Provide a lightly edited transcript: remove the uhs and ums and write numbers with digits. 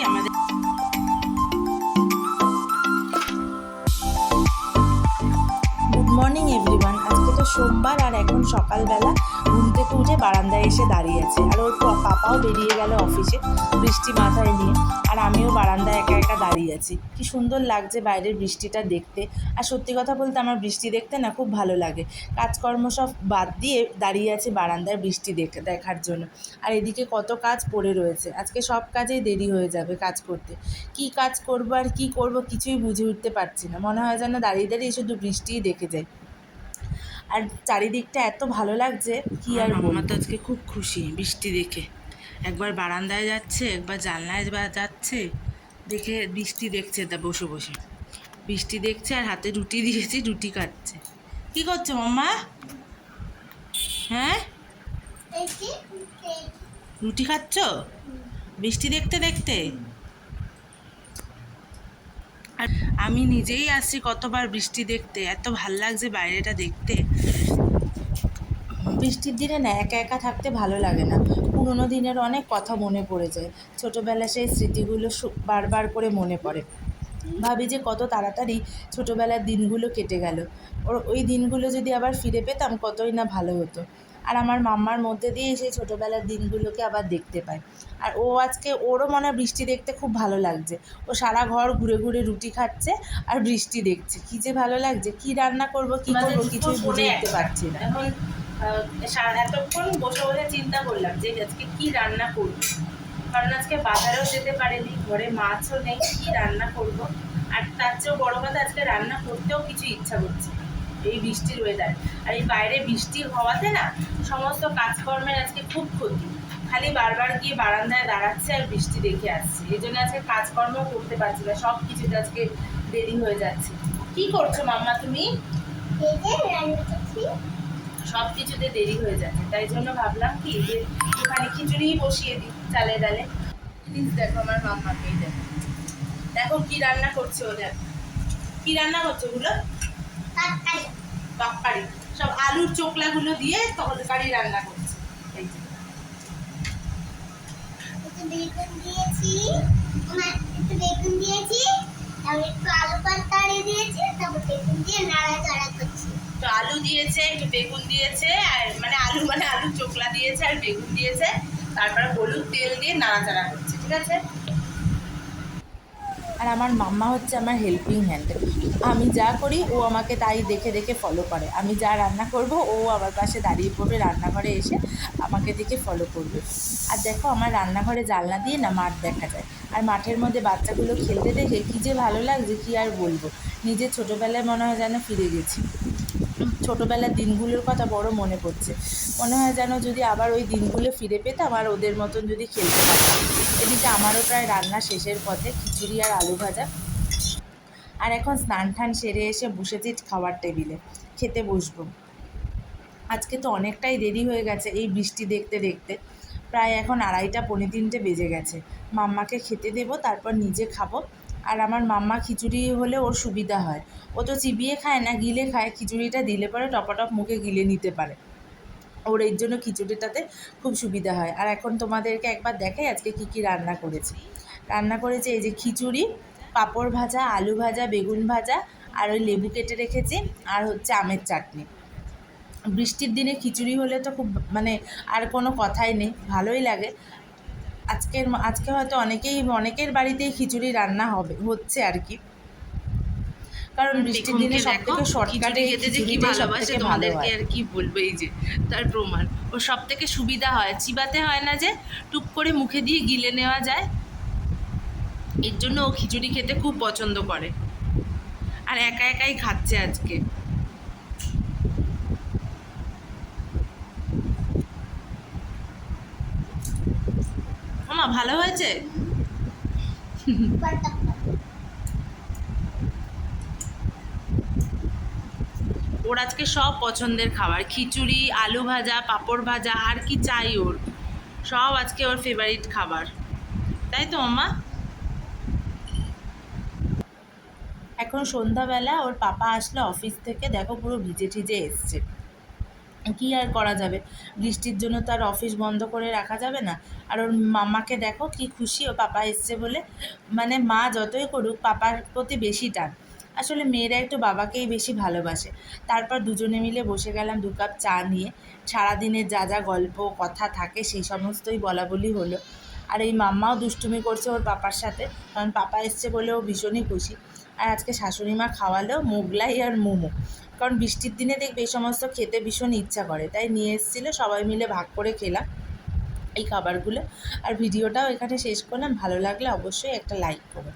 আমাদের good morning everyone. আজকে তো সোমবার আর এখন সকালবেলা ঘুম থেকে উঠে বারান্দায় এসে দাঁড়িয়ে আছে, আর ওর পাপাও বেরিয়ে গেল অফিসে বৃষ্টি মাথায় নিয়ে, আর আমিও বারান্দায় একা একা দাঁড়িয়ে আছি। কি সুন্দর লাগছে বাইরের বৃষ্টিটা দেখতে। আর সত্যি কথা বলতে আমার বৃষ্টি দেখতে না খুব ভালো লাগে। কাজকর্ম সব বাদ দিয়ে দাঁড়িয়ে আছি বারান্দায় বৃষ্টি দেখার জন্য। আর এদিকে কত কাজ পড়ে রয়েছে, আজকে সব কাজেই দেরি হয়ে যাবে কাজ করতে। কি কাজ করব আর কি করব কিছুই বুঝে উঠতে পারছি না, মনে হয় যেন দাঁড়িয়ে দাঁড়িয়ে শুধু বৃষ্টিই দেখে যাই। আর চারিদিকটা এত ভালো লাগছে কি আর বলবো। মাম্মা তো আজকে খুব খুশি বৃষ্টি দেখে, একবার বারান্দায় যাচ্ছে একবার জানলায় যাচ্ছে, দেখে বৃষ্টি দেখছে, তা বসে বসে বৃষ্টি দেখছে, আর হাতে রুটি দিয়েছি রুটি খাচ্ছে। কি করছো মাম্মা? হ্যাঁ, রুটি খাচ্ছ বৃষ্টি দেখতে দেখতে? আর আমি নিজেই আসছি কতবার বৃষ্টি দেখতে, এত ভাল লাগছে বাইরেটা দেখতে। বৃষ্টির দিনে না একা একা থাকতে ভালো লাগে না, পুরোনো দিনের অনেক কথা মনে পড়ে যায়। ছোটোবেলা সেই স্মৃতিগুলো বারবার করে মনে পড়ে। ভাবি যে কত তাড়াতাড়ি ছোটোবেলার দিনগুলো কেটে গেল, ওই দিনগুলো যদি আবার ফিরে পেতাম কতই না ভালো হতো। আর আমার মাম্মার মধ্যে দিয়ে সেই ছোটোবেলার দিনগুলোকে আবার দেখতে পাই। আর ও আজকে ওরও মনে হয় বৃষ্টি দেখতে খুব ভালো লাগছে। ও সারা ঘর ঘুরে ঘুরে রুটি খাচ্ছে আর বৃষ্টি দেখছে, কী যে ভালো লাগছে। কি রান্না করব কি করবো কিছুই বুঝে উঠতে পারছি না। এখন এতক্ষণ বসে বসে চিন্তা করলাম যে আজকে কি রান্না করব, কারণ আজকে বাজারেও যেতে পারিনি, ঘরে মাছও নেই, কি রান্না করব। আর তার চেয়েও বড় কথা আজকে রান্না করতেও কিছু ইচ্ছা করছে না এই বৃষ্টির ওয়েদার। আর এই বাইরে বৃষ্টি হওয়াতে না সমস্ত কাজকর্মের আজকে খুব ক্ষতি, খালি বারবার গিয়ে বারান্দায় দাঁড়াচ্ছে আর বৃষ্টি দেখে আসছে। এই জন্য আজকে কাজকর্ম করতে পারছি না, সব কিছুতে আজকে দেরি হয়ে যাচ্ছে। কি করছো মাম্মা তুমি? সব কিছুতে দেরি হয়ে যাচ্ছে, তাই জন্য ভাবলাম কি যে ওখানে খিচুড়ি বসিয়ে দিই চালে ডালে। প্লিজ দেখো আমার মাম্মাকেই দেখো, দেখো কি রান্না করছে ওদের। কি রান্না করছে ওগুলো? তরকারি, সব আলুর চোকলাগুলো দিয়ে তরকারি রান্না করছে। এই যে বেগুন দিয়েছি, বেগুন দিয়েছি, আর একটু আলু পাতাড়ি দিয়েছি, তারপর বেগুন দিয়ে নাড়াচাড়া করছি। তো আলু দিয়েছে, একটু বেগুন দিয়েছে, আর মানে আলু চোকলা দিয়েছে আর বেগুন দিয়েছে, তারপরে হলুদ তেল দিয়ে নাড়াচাড়া করছে, ঠিক আছে। আর আমার মাম্মা হচ্ছে আমার হেল্পিং হ্যান্ড, আমি যা করি ও আমাকে তাই দেখে দেখে ফলো করে। আমি যা রান্না করব ও আমার পাশে দাঁড়িয়ে পড়বে, রান্নাঘরে এসে আমাকে দেখে ফলো করবে। আর দেখো আমার রান্নাঘরে জানলা দিয়ে না মাঠ দেখা যায়, আর মাঠের মধ্যে বাচ্চাগুলো খেলতে দেখে কী যে ভালো লাগছে কি আর বলবো। নিজের ছোটোবেলায় মনে হয় যেন ফিরে গেছি, ছোটোবেলার দিনগুলোর কথা বড় মনে পড়ছে। মনে হয় যেন যদি আবার ওই দিনগুলো ফিরে পেতাম আর ওদের মতন যদি খেলতে পারতাম। এদিকে আমারও প্রায় রান্না শেষের পথে, খিচুড়ি আর আলু ভাজা। আর এখন স্নান টান সেরে এসে বসেছি খাওয়ার টেবিলে, খেতে বসবো। আজকে তো অনেকটাই দেরি হয়ে গেছে এই বৃষ্টি দেখতে দেখতে, প্রায় এখন 2:30 পৌনে 3টে বেজে গেছে। মাম্মাকে খেতে দেবো, তারপর নিজে খাবো। আর আমার মাম্মা খিচুড়ি হলে ওর সুবিধা হয়, ও তো চিবিয়ে খায় না, গিলে খায়। খিচুড়িটা দিলে পরে টপাটপ মুখে গিলে নিতে পারে, ওর এর জন্য খিচুড়িটাতে খুব সুবিধা হয়। আর এখন তোমাদেরকে একবার দেখাই আজকে কী কী রান্না করেছি। রান্না করেছি এই যে খিচুড়ি, পাঁপড় ভাজা, আলু ভাজা, বেগুন ভাজা, আর ওই লেবু কেটে রেখেছি, আর হচ্ছে আমের চাটনি। বৃষ্টির দিনে খিচুড়ি হলে তো খুব মানে আর কোনো কথাই নেই, ভালোই লাগে। আজকে হয়তো অনেকের বাড়িতেই খিচুড়ি রান্না হচ্ছে আর কি, কারণ বৃষ্টির দিনে সব থেকে শর্টকাটে খিচুড়িটাই সব থেকে ভালো হয়। আর কি বলবো, এই যে তার প্রমাণ, ও সব থেকে সুবিধা হয়, চিবাতে হয় না, যে টুক করে মুখে দিয়ে গিলে নেওয়া যায়। এর জন্য ও খিচুড়ি খেতে খুব পছন্দ করে, আর একা একাই খাচ্ছে আজকে। মামা ভালো হয়েছে? ওর আজকে সব পছন্দের খাবার, খিচুড়ি, আলু ভাজা, পাঁপড় ভাজা, আর কি চাই ওর, সব আজকে ওর ফেভারিট খাবার, তাই তো মাম্মা? এখন সন্ধ্যাবেলা ওর পাপা আসলে অফিস থেকে, দেখো পুরো ভিজে ঠিজে এসছে। কী আর করা যাবে, বৃষ্টির জন্য তো আর অফিস বন্ধ করে রাখা যাবে না। আর ওর মামাকে দেখো কী খুশি, ও পাপা এসছে বলে। মানে মা যতই করুক পাপার প্রতি বেশি টান। আসলে মেয়েরা একটু বাবাকেই বেশি ভালোবাসে। তারপর দুজনে মিলে বসে গেলাম 2 কাপ চা নিয়ে। সারাদিনের যা যা গল্প কথা থাকে সেই সমস্তই বলাবলি হলো। আর এই মাম্মাও দুষ্টুমি করছে ওর পাপার সাথে, কারণ পাপা এসছে বলে ও ভীষণই খুশি। আর আজকে শাশুড়ি মা খাওয়ালো মোগলাই আর মোমো, কারণ বৃষ্টির দিনে দেখবে এই সমস্ত খেতে ভীষণ ইচ্ছা করে, তাই নিয়ে এসেছিলো, সবাই মিলে ভাগ করে খেলাম এই খাবারগুলো। আর ভিডিওটাও এখানে শেষ করলাম। ভালো লাগলে অবশ্যই একটা লাইক করো।